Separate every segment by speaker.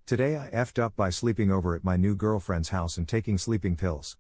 Speaker 1: Today I effed up by sleeping over at my new girlfriend's house and taking sleeping pills.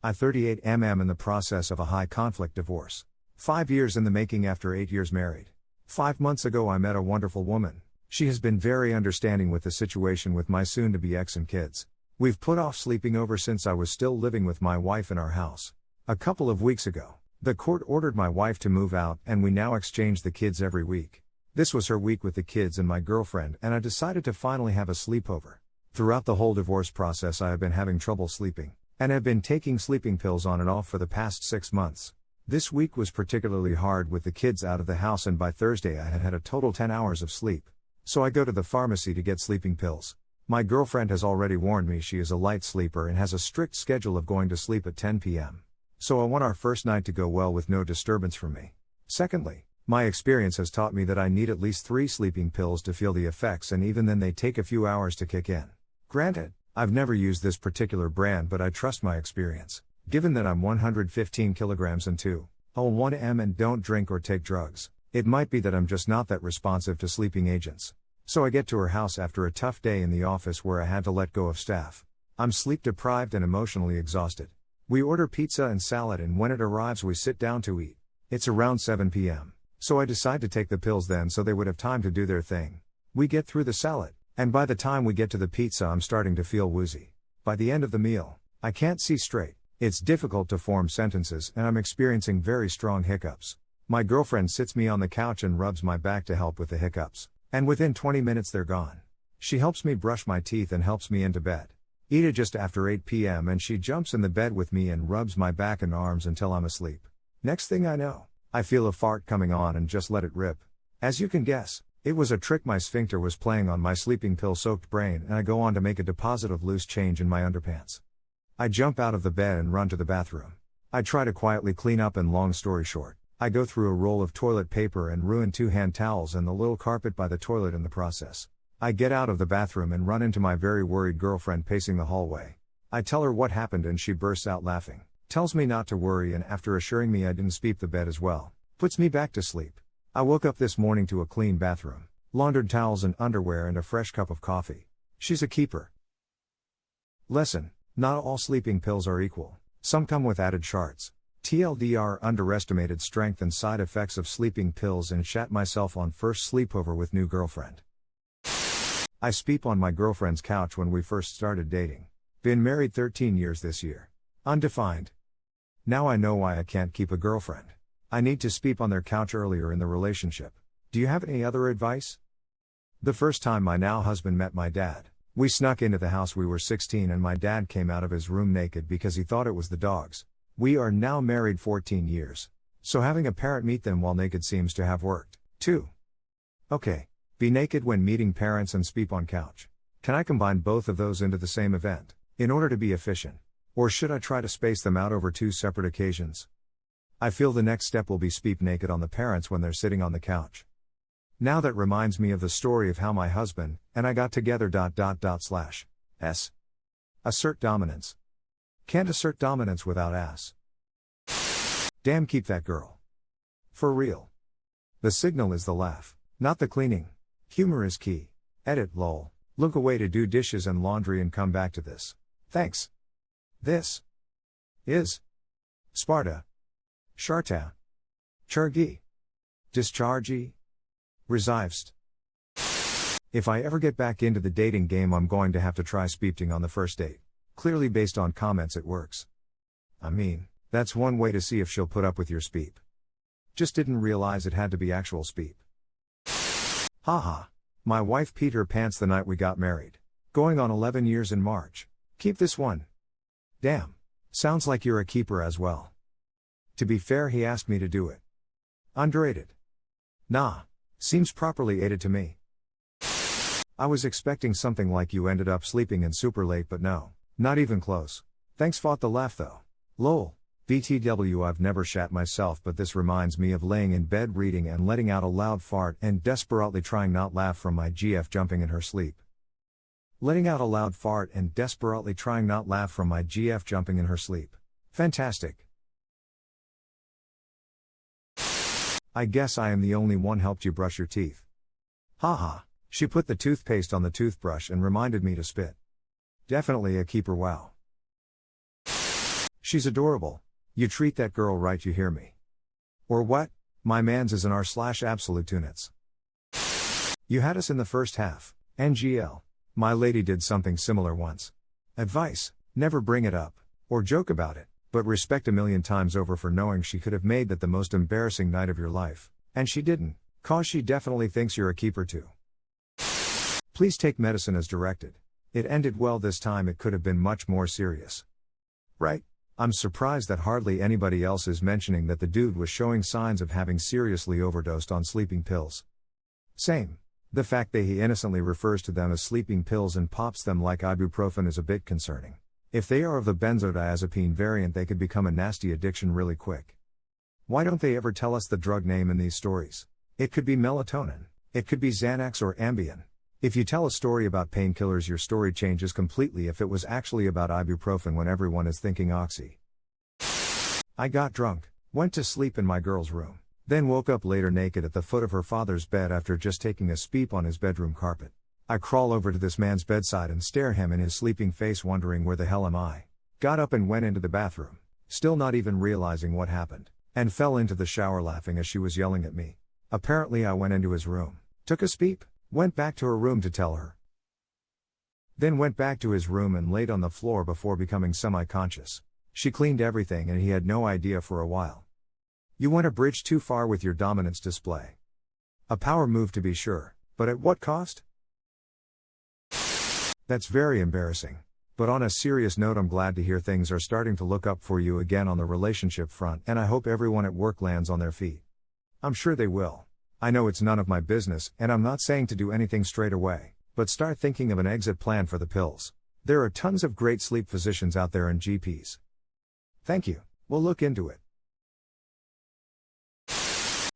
Speaker 1: I 38 in the process of a high conflict divorce. 5 years in the making after 8 years married. 5 months ago I met a wonderful woman. She has been very understanding with the situation with my soon-to-be ex and kids. We've put off sleeping over since I was still living with my wife in our house. A couple of weeks ago, the court ordered my wife to move out and we now exchange the kids every week. This was her week with the kids and my girlfriend, and I decided to finally have a sleepover. Throughout the whole divorce process I have been having trouble sleeping, and have been taking sleeping pills on and off for the past 6 months. This week was particularly hard with the kids out of the house, and by Thursday I had had a total 10 hours of sleep. So I go to the pharmacy to get sleeping pills. My girlfriend has already warned me she is a light sleeper and has a strict schedule of going to sleep at 10 p.m. So I want our first night to go well with no disturbance from me. Secondly, my experience has taught me that I need at least 3 sleeping pills to feel the effects, and even then they take a few hours to kick in. Granted, I've never used this particular brand, but I trust my experience. Given that I'm 115 kilograms and 201 and don't drink or take drugs, it might be that I'm just not that responsive to sleeping agents. So I get to her house after a tough day in the office where I had to let go of staff. I'm sleep deprived and emotionally exhausted. We order pizza and salad, and when it arrives we sit down to eat. It's around 7 p.m. So I decide to take the pills then so they would have time to do their thing. We get through the salad, and by the time we get to the pizza I'm starting to feel woozy. By the end of the meal, I can't see straight. It's difficult to form sentences and I'm experiencing very strong hiccups. My girlfriend sits me on the couch and rubs my back to help with the hiccups, and within 20 minutes they're gone. She helps me brush my teeth and helps me into bed. Eat it just after 8 p.m. and she jumps in the bed with me and rubs my back and arms until I'm asleep. Next thing I know, I feel a fart coming on and just let it rip. As you can guess, it was a trick. My sphincter was playing on my sleeping pill-soaked brain, and I go on to make a deposit of loose change in my underpants. I jump out of the bed and run to the bathroom. I try to quietly clean up, and long story short, I go through a roll of toilet paper and ruin 2 hand towels and the little carpet by the toilet in the process. I get out of the bathroom and run into my very worried girlfriend pacing the hallway. I tell her what happened and she bursts out laughing, tells me not to worry, and after assuring me I didn't speep the bed as well, puts me back to sleep. I woke up this morning to a clean bathroom, laundered towels and underwear, and a fresh cup of coffee. She's a keeper. Lesson: not all sleeping pills are equal. Some come with added charts. TLDR: underestimated strength and side effects of sleeping pills, and shat myself on first sleepover with new girlfriend. I speep on my girlfriend's couch when we first started dating. Been married 13 years this year. Undefined. Now I know why I can't keep a girlfriend. I need to speep on their couch earlier in the relationship. Do you have any other advice? The first time my now husband met my dad, we snuck into the house. We were 16 and my dad came out of his room naked because he thought it was the dogs. We are now married 14 years. So having a parent meet them while naked seems to have worked, too. Okay. Be naked when meeting parents and speep on couch. Can I combine both of those into the same event, in order to be efficient? Or should I try to space them out over 2 separate occasions? I feel the next step will be speep naked on the parents when they're sitting on the couch. Now that reminds me of the story of how my husband and I got together. /s. Assert dominance. Can't assert dominance without ass. Damn, keep that girl. For real. The signal is the laugh, not the cleaning. Humor is key. Edit lol. Look away to do dishes and laundry and come back to this. Thanks. This is Sparta. Sharta. Chargi. Dischargi. Resivest. If I ever get back into the dating game, I'm going to have to try speepting on the first date. Clearly, based on comments, it works. I mean, that's one way to see if she'll put up with your speep. Just didn't realize it had to be actual speep. Haha. My wife peed her pants the night we got married. Going on 11 years in March. Keep this one. Damn. Sounds like you're a keeper as well. To be fair, he asked me to do it. Underrated. Nah. Seems properly aided to me. I was expecting something like you ended up sleeping in super late, but no. Not even close. Thanks. Fought the laugh though. Lol. BTW, I've never shat myself, but this reminds me of laying in bed reading and letting out a loud fart and desperately trying not laugh from my GF jumping in her sleep. Letting out a loud fart and desperately trying not laugh from my GF jumping in her sleep. Fantastic. I guess I am the only one helped you brush your teeth. Haha. She put the toothpaste on the toothbrush and reminded me to spit. Definitely a keeper, wow. She's adorable. You treat that girl right, you hear me? Or what? My mans is an r/absolute tunits. You had us in the first half. NGL. My lady did something similar once. Advice: never bring it up, or joke about it, but respect a million times over for knowing she could have made that the most embarrassing night of your life, and she didn't, cause she definitely thinks you're a keeper too. Please take medicine as directed. It ended well this time, it could have been much more serious. Right? I'm surprised that hardly anybody else is mentioning that the dude was showing signs of having seriously overdosed on sleeping pills. Same. The fact that he innocently refers to them as sleeping pills and pops them like ibuprofen is a bit concerning. If they are of the benzodiazepine variant, they could become a nasty addiction really quick. Why don't they ever tell us the drug name in these stories? It could be melatonin. It could be Xanax or Ambien. If you tell a story about painkillers, your story changes completely if it was actually about ibuprofen when everyone is thinking oxy. I got drunk, went to sleep in my girl's room, then woke up later naked at the foot of her father's bed after just taking a speep on his bedroom carpet. I crawl over to this man's bedside and stare him in his sleeping face, wondering where the hell am I? Got up and went into the bathroom, still not even realizing what happened, and fell into the shower laughing as she was yelling at me. Apparently I went into his room, took a speep, went back to her room to tell her. Then went back to his room and laid on the floor before becoming semi-conscious. She cleaned everything and he had no idea for a while. You went a bridge too far with your dominance display. A power move to be sure, but at what cost? That's very embarrassing. But on a serious note, I'm glad to hear things are starting to look up for you again on the relationship front, and I hope everyone at work lands on their feet. I'm sure they will. I know it's none of my business, and I'm not saying to do anything straight away, but start thinking of an exit plan for the pills. There are tons of great sleep physicians out there and GPs. Thank you. We'll look into it.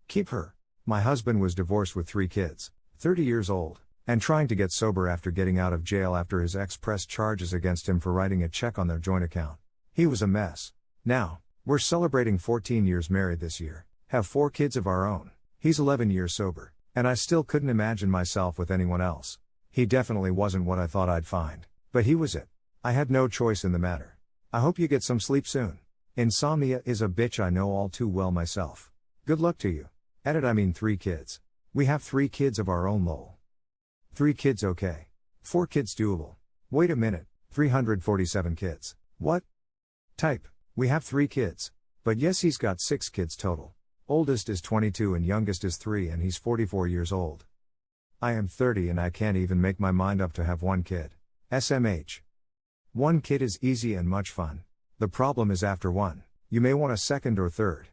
Speaker 1: Keep her. My husband was divorced with 3 kids, 30 years old, and trying to get sober after getting out of jail after his ex pressed charges against him for writing a check on their joint account. He was a mess. Now, we're celebrating 14 years married this year, have 4 kids of our own. He's 11 years sober, and I still couldn't imagine myself with anyone else. He definitely wasn't what I thought I'd find, but he was it. I had no choice in the matter. I hope you get some sleep soon. Insomnia is a bitch, I know all too well myself. Good luck to you. Edit, I mean 3 kids. We have 3 kids of our own, lol. 3 kids, okay. 4 kids doable. Wait a minute, 347 kids. What? Type, we have 3 kids. But yes, he's got 6 kids total. Oldest is 22 and youngest is 3, and he's 44 years old. I am 30 and I can't even make my mind up to have 1 kid. SMH. 1 kid is easy and much fun. The problem is after 1, you may want a 2nd or 3rd.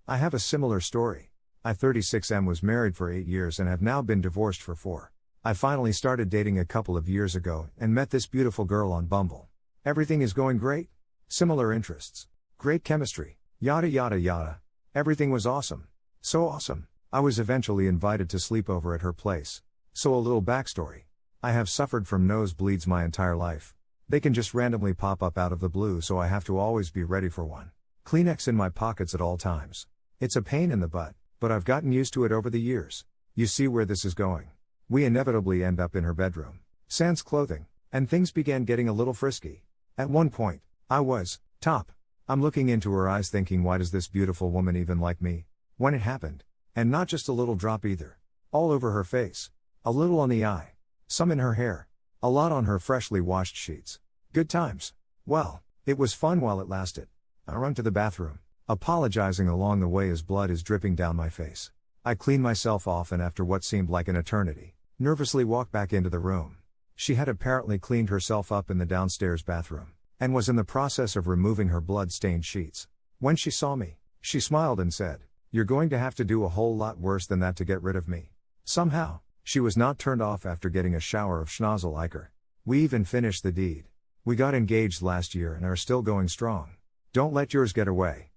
Speaker 1: I have a similar story. I 36M was married for 8 years and have now been divorced for 4. I finally started dating a couple of years ago and met this beautiful girl on Bumble. Everything is going great. Similar interests. Great chemistry. Yada yada yada. Everything was awesome. So awesome. I was eventually invited to sleep over at her place. So a little backstory. I have suffered from nosebleeds my entire life. They can just randomly pop up out of the blue, so I have to always be ready for one. Kleenex in my pockets at all times. It's a pain in the butt, but I've gotten used to it over the years. You see where this is going. We inevitably end up in her bedroom, sans clothing, and things began getting a little frisky. At one point, I was, top. I'm looking into her eyes thinking, why does this beautiful woman even like me? When it happened. And not just a little drop either. All over her face. A little on the eye. Some in her hair. A lot on her freshly washed sheets. Good times. Well, it was fun while it lasted. I run to the bathroom, apologizing along the way as blood is dripping down my face. I clean myself off and after what seemed like an eternity, nervously walk back into the room. She had apparently cleaned herself up in the downstairs bathroom, and was in the process of removing her blood-stained sheets. When she saw me, she smiled and said, "You're going to have to do a whole lot worse than that to get rid of me." Somehow, she was not turned off after getting a shower of Schnozzle Iker. We even finished the deed. We got engaged last year and are still going strong. Don't let yours get away.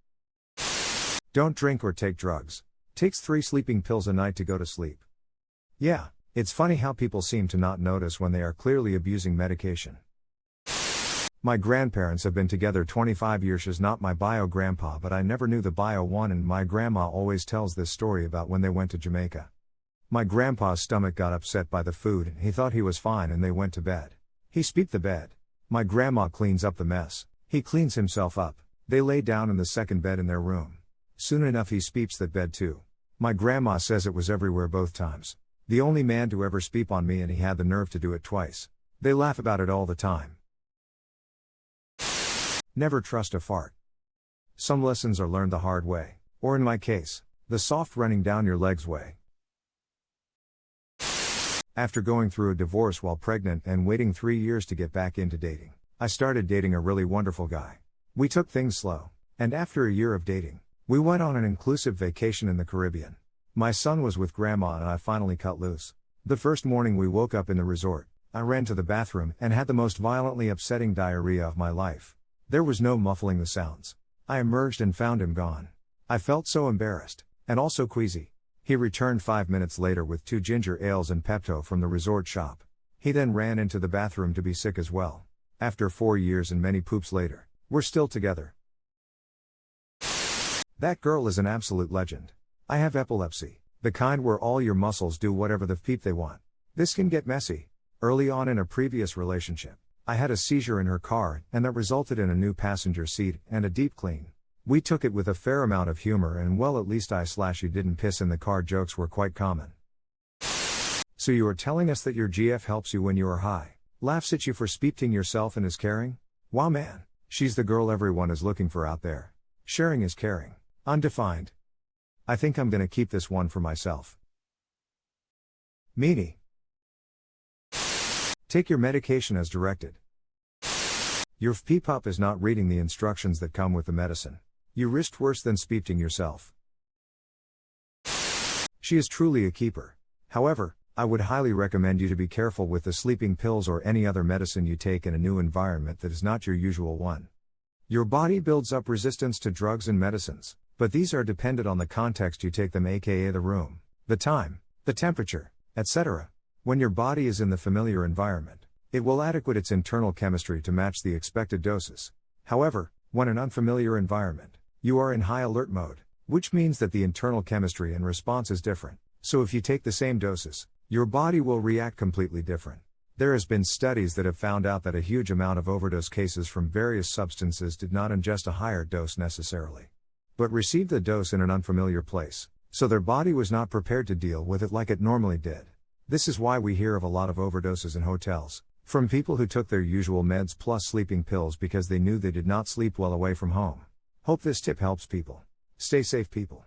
Speaker 1: Don't drink or take drugs. Takes 3 sleeping pills a night to go to sleep. Yeah, it's funny how people seem to not notice when they are clearly abusing medication. My grandparents have been together 25 years. She's not my bio grandpa, but I never knew the bio one, and my grandma always tells this story about when they went to Jamaica. My grandpa's stomach got upset by the food and he thought he was fine and they went to bed. He swept the bed. My grandma cleans up the mess. He cleans himself up. They lay down in the second bed in their room. Soon enough he sweeps that bed too. My grandma says it was everywhere both times. The only man to ever sweep on me and he had the nerve to do it twice. They laugh about it all the time. Never trust a fart. Some lessons are learned the hard way, or in my case, the soft running down your legs way. After going through a divorce while pregnant and waiting 3 years to get back into dating, I started dating a really wonderful guy. We took things slow, and after a year of dating, we went on an inclusive vacation in the Caribbean. My son was with grandma and I finally cut loose. The first morning we woke up in the resort, I ran to the bathroom and had the most violently upsetting diarrhea of my life. There was no muffling the sounds. I emerged and found him gone. I felt so embarrassed, and also queasy. He returned 5 minutes later with 2 ginger ales and Pepto from the resort shop. He then ran into the bathroom to be sick as well. After 4 years and many poops later, we're still together. That girl is an absolute legend. I have epilepsy, the kind where all your muscles do whatever the peep they want. This can get messy. Early on in a previous relationship, I had a seizure in her car, and that resulted in a new passenger seat and a deep clean. We took it with a fair amount of humor and well, at least I/you didn't piss in the car jokes were quite common. So you are telling us that your GF helps you when you are high, laughs at you for speepting yourself and is caring? Wow man, she's the girl everyone is looking for out there. Sharing is caring. Undefined. I think I'm gonna keep this one for myself. Meanie. Take your medication as directed. Your P-Pup is not reading the instructions that come with the medicine. You risked worse than speepting yourself. She is truly a keeper. However, I would highly recommend you to be careful with the sleeping pills or any other medicine you take in a new environment that is not your usual one. Your body builds up resistance to drugs and medicines, but these are dependent on the context you take them, aka the room, the time, the temperature, etc. When your body is in the familiar environment, it will adequate its internal chemistry to match the expected doses. However, when in unfamiliar environment, you are in high alert mode, which means that the internal chemistry and response is different. So if you take the same doses, your body will react completely different. There has been studies that have found out that a huge amount of overdose cases from various substances did not ingest a higher dose necessarily, but received the dose in an unfamiliar place, so their body was not prepared to deal with it like it normally did. This is why we hear of a lot of overdoses in hotels, from people who took their usual meds plus sleeping pills because they knew they did not sleep well away from home. Hope this tip helps people. Stay safe, people.